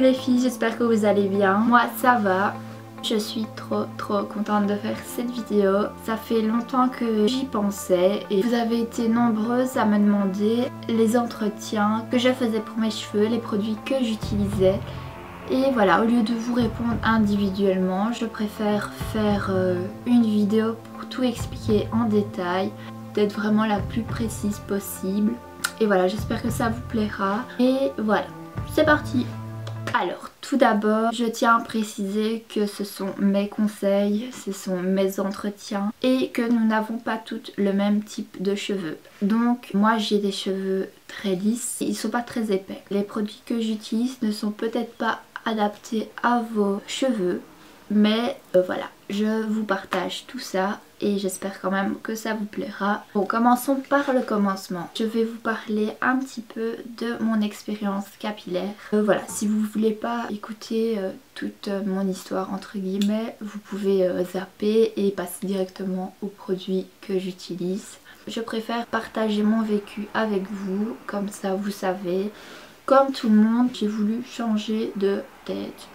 les filles, j'espère que vous allez bien. Moi ça va. Je suis trop contente de faire cette vidéo. Ça fait longtemps que j'y pensais et vous avez été nombreuses à me demander les entretiens que je faisais pour mes cheveux, les produits que j'utilisais. Et voilà, au lieu de vous répondre individuellement, je préfère faire une vidéo pour tout expliquer en détail, d'être vraiment la plus précise possible. Et voilà, j'espère que ça vous plaira. Et voilà, c'est parti! Alors, tout d'abord, je tiens à préciser que ce sont mes conseils, ce sont mes entretiens et que nous n'avons pas toutes le même type de cheveux. Donc, moi j'ai des cheveux très lisses, ils sont pas très épais. Les produits que j'utilise ne sont peut-être pas adaptés à vos cheveux, mais voilà, je vous partage tout ça et j'espère quand même que ça vous plaira. Bon, commençons par le commencement. Je vais vous parler un petit peu de mon expérience capillaire. Voilà, si vous voulez pas écouter toute mon histoire entre guillemets, vous pouvez zapper et passer directement aux produits que j'utilise. Je préfère partager mon vécu avec vous, comme ça vous savez. Comme tout le monde, j'ai voulu changer de tête.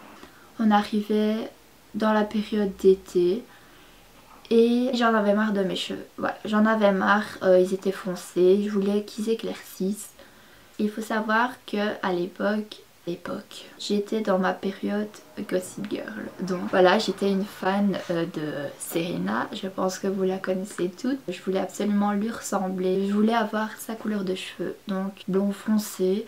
On arrivait dans la période d'été et j'en avais marre de mes cheveux. Voilà, j'en avais marre, ils étaient foncés, je voulais qu'ils éclaircissent. Il faut savoir que à l'époque, j'étais dans ma période Gossip Girl. Donc voilà, j'étais une fan de Serena, je pense que vous la connaissez toutes. Je voulais absolument lui ressembler, je voulais avoir sa couleur de cheveux, donc blond foncé.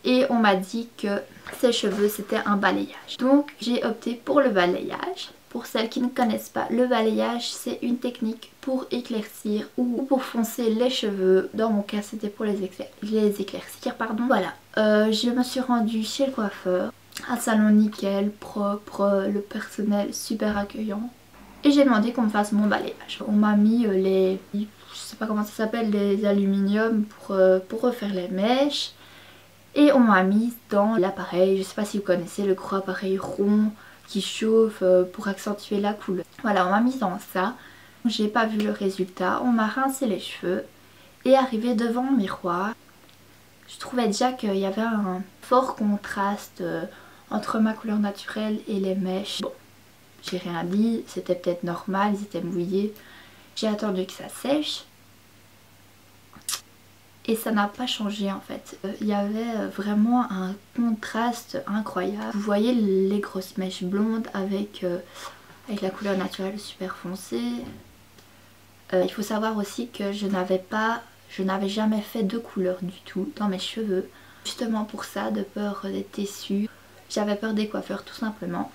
Et on m'a dit que ses cheveux c'était un balayage. Donc j'ai opté pour le balayage. Pour celles qui ne connaissent pas, le balayage c'est une technique pour éclaircir ou pour foncer les cheveux. Dans mon cas c'était pour les éclaircir, pardon. Voilà, je me suis rendue chez le coiffeur. Un salon nickel, propre, le personnel super accueillant. Et j'ai demandé qu'on me fasse mon balayage. On m'a mis je sais pas comment ça s'appelle, les aluminium pour refaire les mèches. Et on m'a mise dans l'appareil, je sais pas si vous connaissez le gros appareil rond qui chauffe pour accentuer la couleur. Voilà, on m'a mise dans ça. J'ai pas vu le résultat. On m'a rincé les cheveux et arrivé devant le miroir, je trouvais déjà qu'il y avait un fort contraste entre ma couleur naturelle et les mèches. Bon, j'ai rien dit, c'était peut-être normal, ils étaient mouillés. J'ai attendu que ça sèche. Et ça n'a pas changé en fait. Il y avait vraiment un contraste incroyable. Vous voyez les grosses mèches blondes avec la couleur naturelle super foncée. Il faut savoir aussi que je n'avais jamais fait de couleur du tout dans mes cheveux. Justement pour ça, de peur d'être déçue. J'avais peur des coiffeurs tout simplement.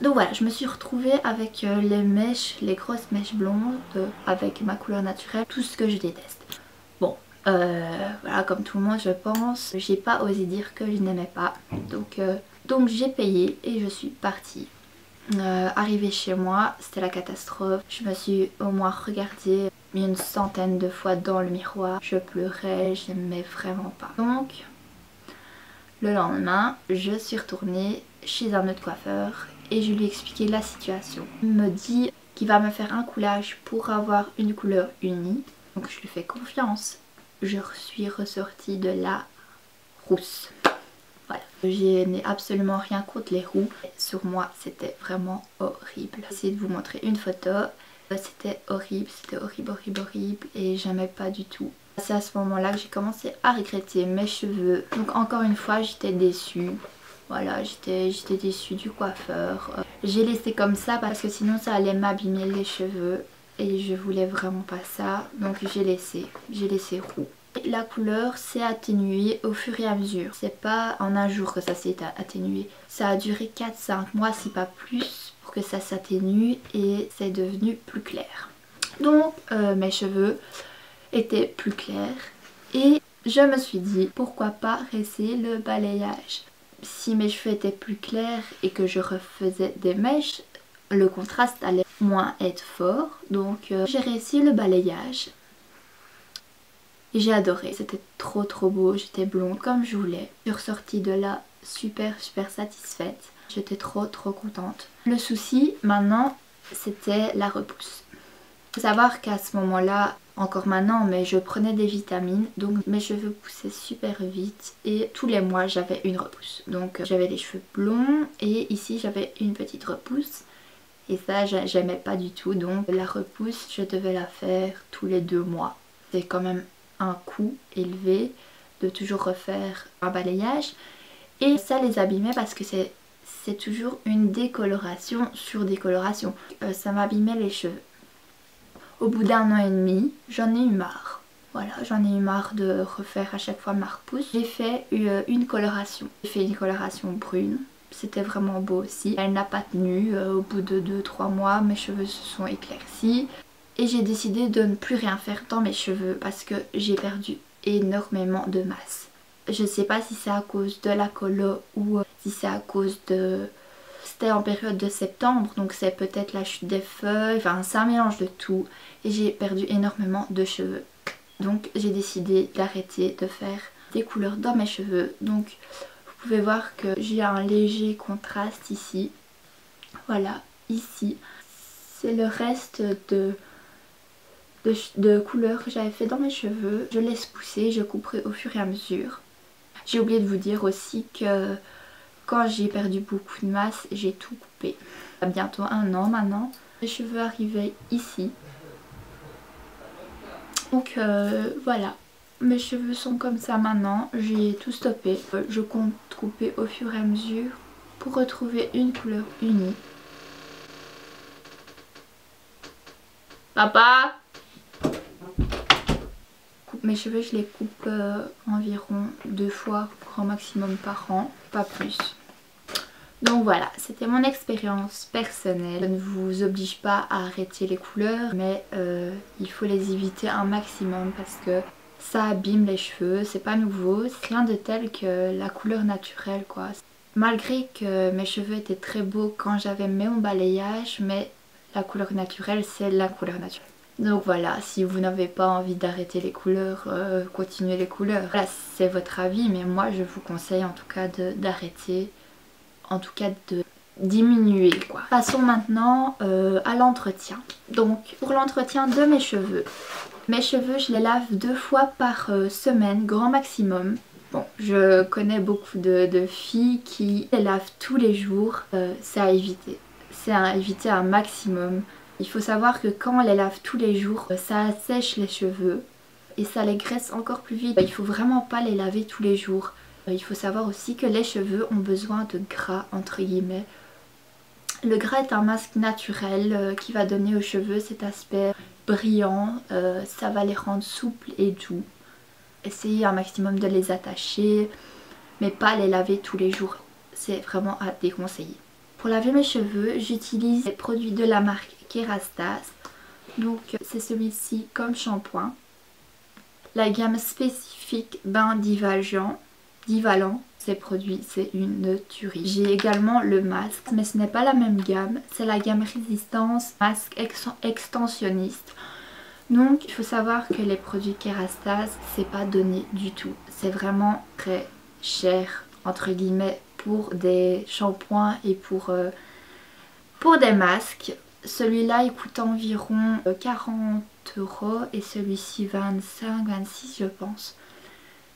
Donc voilà, je me suis retrouvée avec les mèches, les grosses mèches blondes avec ma couleur naturelle. Tout ce que je déteste. Bon. Voilà, comme tout le monde je pense, j'ai pas osé dire que je n'aimais pas, donc j'ai payé et je suis partie. Arrivée chez moi, c'était la catastrophe. Je me suis au moins regardée une centaine de fois dans le miroir, je pleurais, je n'aimais vraiment pas. Donc le lendemain, je suis retournée chez un autre coiffeur et je lui ai expliqué la situation. Il me dit qu'il va me faire un coulage pour avoir une couleur unie, donc je lui fais confiance. Je suis ressortie de la rousse. Voilà. Je n'ai absolument rien contre les roux. Sur moi, c'était vraiment horrible. J'essaie de vous montrer une photo. C'était horrible, horrible. Et j'aimais pas du tout. C'est à ce moment-là que j'ai commencé à regretter mes cheveux. Donc encore une fois, j'étais déçue. Voilà, j'étais déçue du coiffeur. J'ai laissé comme ça parce que sinon ça allait m'abîmer les cheveux. Et je voulais vraiment pas ça, donc j'ai laissé roux. La couleur s'est atténuée au fur et à mesure. C'est pas en un jour que ça s'est atténué. Ça a duré 4-5 mois si pas plus pour que ça s'atténue et c'est devenu plus clair. Donc mes cheveux étaient plus clairs et je me suis dit pourquoi pas rincer le balayage. Si mes cheveux étaient plus clairs et que je refaisais des mèches, le contraste allait moins être fort, donc j'ai réussi le balayage et j'ai adoré, c'était trop beau, j'étais blonde comme je voulais. Je suis ressortie de là super satisfaite, j'étais trop contente. Le souci maintenant c'était la repousse. Faut savoir qu'à ce moment-là, encore maintenant, mais je prenais des vitamines, donc mes cheveux poussaient super vite et tous les mois j'avais une repousse. Donc j'avais les cheveux blonds et ici j'avais une petite repousse et ça j'aimais pas du tout, donc la repousse je devais la faire tous les 2 mois. C'est quand même un coût élevé de toujours refaire un balayage et ça les abîmait parce que c'est toujours une décoloration sur décoloration. Ça m'abîmait les cheveux. Au bout d'1 an et demi, j'en ai eu marre. Voilà, j'en ai eu marre de refaire à chaque fois ma repousse. J'ai fait une coloration. J'ai fait une coloration brune. C'était vraiment beau aussi. Elle n'a pas tenu. Au bout de 2-3 mois, mes cheveux se sont éclaircis. Et j'ai décidé de ne plus rien faire dans mes cheveux parce que j'ai perdu énormément de masse. Je sais pas si c'est à cause de la colo ou si c'est à cause de... C'était en période de septembre, donc c'est peut-être la chute des feuilles, enfin c'est un mélange de tout. Et j'ai perdu énormément de cheveux. Donc j'ai décidé d'arrêter de faire des couleurs dans mes cheveux. Donc vous pouvez voir que j'ai un léger contraste ici. Voilà, ici. C'est le reste de couleurs que j'avais fait dans mes cheveux. Je laisse pousser, je couperai au fur et à mesure. J'ai oublié de vous dire aussi que quand j'ai perdu beaucoup de masse, j'ai tout coupé. Il y a bientôt 1 an maintenant. Les cheveux arrivaient ici. Donc voilà, mes cheveux sont comme ça maintenant. J'ai tout stoppé. Je compte couper au fur et à mesure pour retrouver une couleur unie. Papa! Mes cheveux, je les coupe environ 2 fois grand maximum par an, pas plus. Donc voilà, c'était mon expérience personnelle. Je ne vous oblige pas à arrêter les couleurs, mais il faut les éviter un maximum parce que ça abîme les cheveux, c'est pas nouveau. C'est rien de tel que la couleur naturelle quoi. Malgré que mes cheveux étaient très beaux quand j'avais mon balayage, mais la couleur naturelle c'est la couleur naturelle. Donc voilà, si vous n'avez pas envie d'arrêter les couleurs, continuez les couleurs. Voilà, c'est votre avis, mais moi je vous conseille en tout cas d'arrêter. En tout cas de diminuer quoi. Passons maintenant à l'entretien. Donc pour l'entretien de mes cheveux je les lave 2 fois par semaine grand maximum. Bon, je connais beaucoup de filles qui les lavent tous les jours, c'est à éviter. C'est à éviter un maximum. Il faut savoir que quand on les lave tous les jours, ça assèche les cheveux et ça les graisse encore plus vite. Il faut vraiment pas les laver tous les jours. Il faut savoir aussi que les cheveux ont besoin de gras entre guillemets. Le gras est un masque naturel qui va donner aux cheveux cet aspect brillant, ça va les rendre souples et doux. Essayez un maximum de les attacher, mais pas les laver tous les jours, c'est vraiment à déconseiller. Pour laver mes cheveux, j'utilise les produits de la marque Kerastase. Donc c'est celui-ci comme shampoing. La gamme spécifique bain Divalant. Ces produits, c'est une tuerie. J'ai également le masque, mais ce n'est pas la même gamme. C'est la gamme Résistance Masque Extensionniste. Donc il faut savoir que les produits Kerastase, c'est pas donné du tout. C'est vraiment très cher, entre guillemets, pour des shampoings et pour des masques. Celui-là il coûte environ 40 € et celui-ci 25-26 je pense.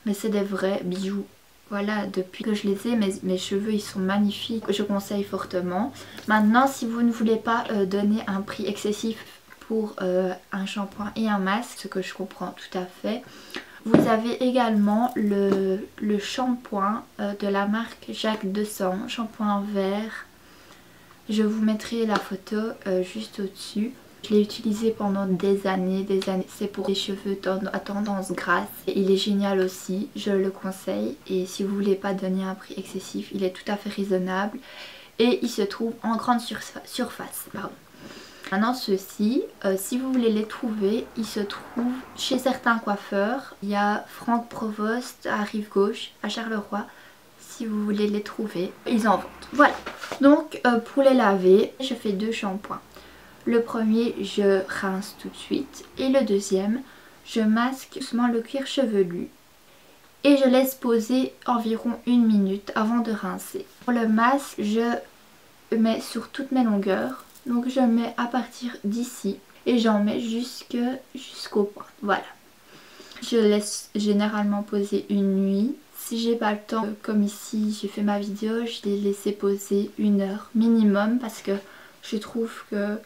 Mais c'est des vrais bijoux. Voilà, depuis que je les ai, mes cheveux ils sont magnifiques, je conseille fortement. Maintenant, si vous ne voulez pas donner un prix excessif pour un shampoing et un masque, ce que je comprends tout à fait, vous avez également le shampoing de la marque Jacques 200, shampoing vert. Je vous mettrai la photo juste au-dessus. Je l'ai utilisé pendant des années. C'est pour les cheveux à tendance grasse. Et il est génial aussi, je le conseille. Et si vous voulez pas donner un prix excessif, il est tout à fait raisonnable. Et il se trouve en grande surface. Pardon. Maintenant ceux-ci, si vous voulez les trouver, ils se trouvent chez certains coiffeurs. Il y a Franck Provost à Rive-Gauche, à Charleroi. Si vous voulez les trouver, ils en vendent. Voilà. Donc pour les laver, je fais 2 shampoings. Le premier, je rince tout de suite. Et le deuxième, je masque doucement le cuir chevelu. Et je laisse poser environ 1 minute avant de rincer. Pour le masque, je mets sur toutes mes longueurs. Donc je mets à partir d'ici. et j'en mets jusqu'au point. Voilà. Je laisse généralement poser une nuit. Si j'ai pas le temps, comme ici j'ai fait ma vidéo, je l'ai laissé poser 1 heure minimum parce que je trouve que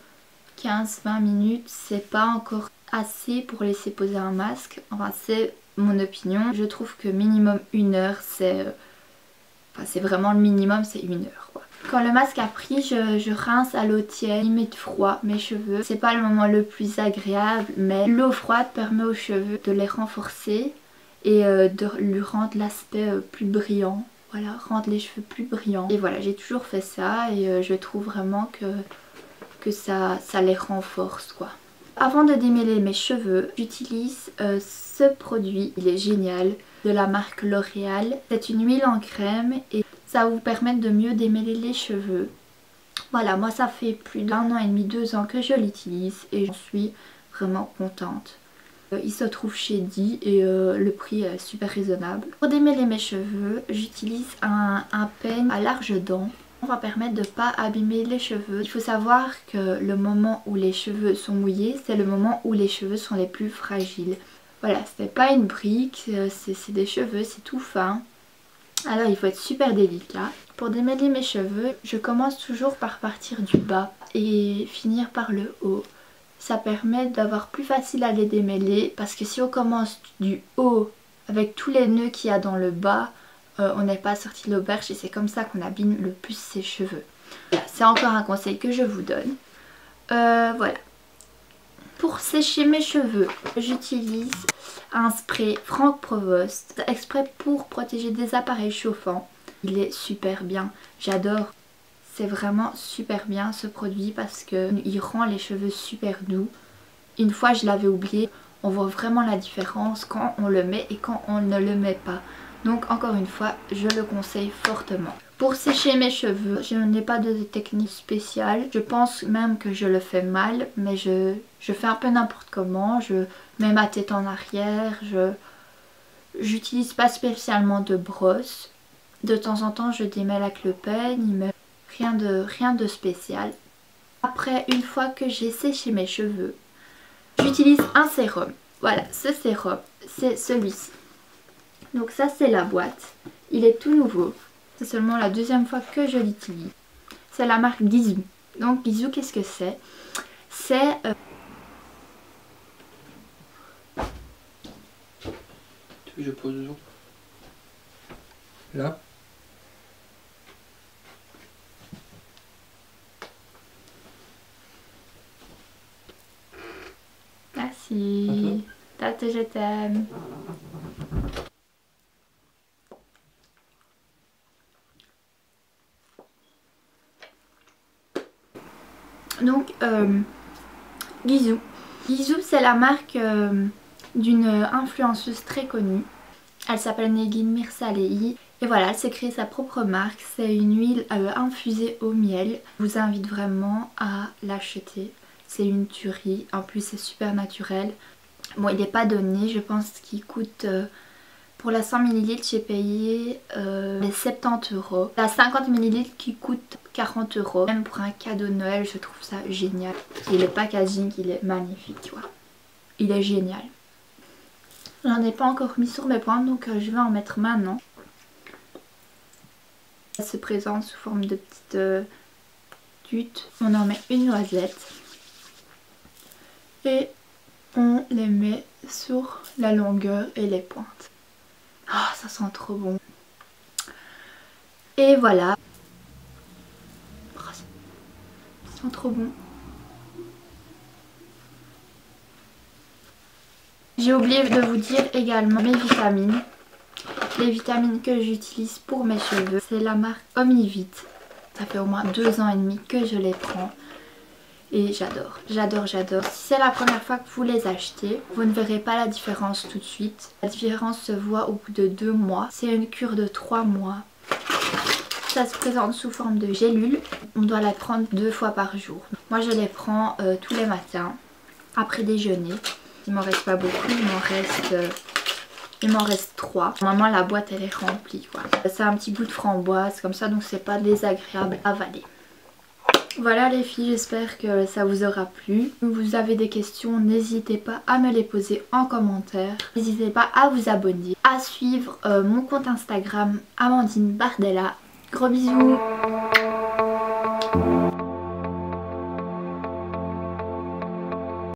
15-20 minutes c'est pas encore assez pour laisser poser un masque. Enfin c'est mon opinion. Je trouve que minimum 1 heure c'est vraiment le minimum, c'est 1 heure quoi. Quand le masque a pris, je rince à l'eau tiède, limite froid mes cheveux. C'est pas le moment le plus agréable, mais l'eau froide permet aux cheveux de les renforcer et de lui rendre l'aspect plus brillant. Voilà, rendre les cheveux plus brillants. Et voilà, j'ai toujours fait ça et je trouve vraiment que ça les renforce quoi. Avant de démêler mes cheveux, j'utilise ce produit, il est génial, de la marque L'Oréal. C'est une huile en crème et ça va vous permettre de mieux démêler les cheveux. Voilà, moi ça fait plus d'1 an et demi, 2 ans que je l'utilise et j'en suis vraiment contente. Il se trouve chez Di et le prix est super raisonnable. Pour démêler mes cheveux, j'utilise un peigne à larges dents. On va permettre de ne pas abîmer les cheveux. Il faut savoir que le moment où les cheveux sont mouillés, c'est le moment où les cheveux sont les plus fragiles. Voilà, ce n'est pas une brique, c'est des cheveux, c'est tout fin. Alors il faut être super délicat. Pour démêler mes cheveux, je commence toujours par partir du bas et finir par le haut. Ça permet d'avoir plus facile à les démêler parce que si on commence du haut avec tous les nœuds qu'il y a dans le bas, on n'est pas sorti de l'auberge et c'est comme ça qu'on abîme le plus ses cheveux. Voilà, c'est encore un conseil que je vous donne. Voilà. Pour sécher mes cheveux, j'utilise un spray Franck Provost exprès pour protéger des appareils chauffants. Il est super bien, j'adore. C'est vraiment super bien ce produit parce qu'il rend les cheveux super doux. Une fois je l'avais oublié, on voit vraiment la différence quand on le met et quand on ne le met pas. Donc encore une fois, je le conseille fortement. Pour sécher mes cheveux, je n'ai pas de technique spéciale. Je pense même que je le fais mal, mais je fais un peu n'importe comment. Je mets ma tête en arrière, j'utilise pas spécialement de brosse. De temps en temps, je démêle avec le peigne, mais rien de spécial. Après, une fois que j'ai séché mes cheveux, j'utilise un sérum. Voilà, ce sérum, c'est celui-ci. Donc ça c'est la boîte, il est tout nouveau, c'est seulement la 2e fois que je l'utilise. C'est la marque Gisou. Donc Gisou, qu'est-ce que c'est? C'est... Tu veux que je pose dedans? Là? Merci. Tate, je t'aime. Donc, Gisou. Gisou, c'est la marque d'une influenceuse très connue. Elle s'appelle Negin Mirsalei. Et voilà, elle s'est créée sa propre marque. C'est une huile infusée au miel. Je vous invite vraiment à l'acheter. C'est une tuerie. En plus, c'est super naturel. Bon, il n'est pas donné. Je pense qu'il coûte... pour la 100 ml, j'ai payé les 70 €. La 50 ml qui coûte 40 €. Même pour un cadeau de Noël, je trouve ça génial. Et le packaging, il est magnifique, tu vois. Il est génial. J'en ai pas encore mis sur mes pointes, donc je vais en mettre maintenant. Elle se présente sous forme de petites tutes. On en met une noisette. Et on les met sur la longueur et les pointes. Ah, ça sent trop bon. Et voilà. Oh, ça sent trop bon. J'ai oublié de vous dire également mes vitamines. Les vitamines que j'utilise pour mes cheveux, c'est la marque Omnivit. Ça fait au moins 2 ans et demi que je les prends. Et j'adore, j'adore, j'adore. Si c'est la première fois que vous les achetez, vous ne verrez pas la différence tout de suite. La différence se voit au bout de 2 mois. C'est une cure de 3 mois. Ça se présente sous forme de gélule. On doit la prendre 2 fois par jour. Moi je les prends tous les matins, après déjeuner. Il m'en reste pas beaucoup, il m'en reste 3. Normalement la boîte elle est remplie quoi. C'est un petit goût de framboise comme ça, donc c'est pas désagréable à avaler. Voilà les filles, j'espère que ça vous aura plu. Si vous avez des questions, n'hésitez pas à me les poser en commentaire. N'hésitez pas à vous abonner, à suivre mon compte Instagram Amandine Bardella. Gros bisous.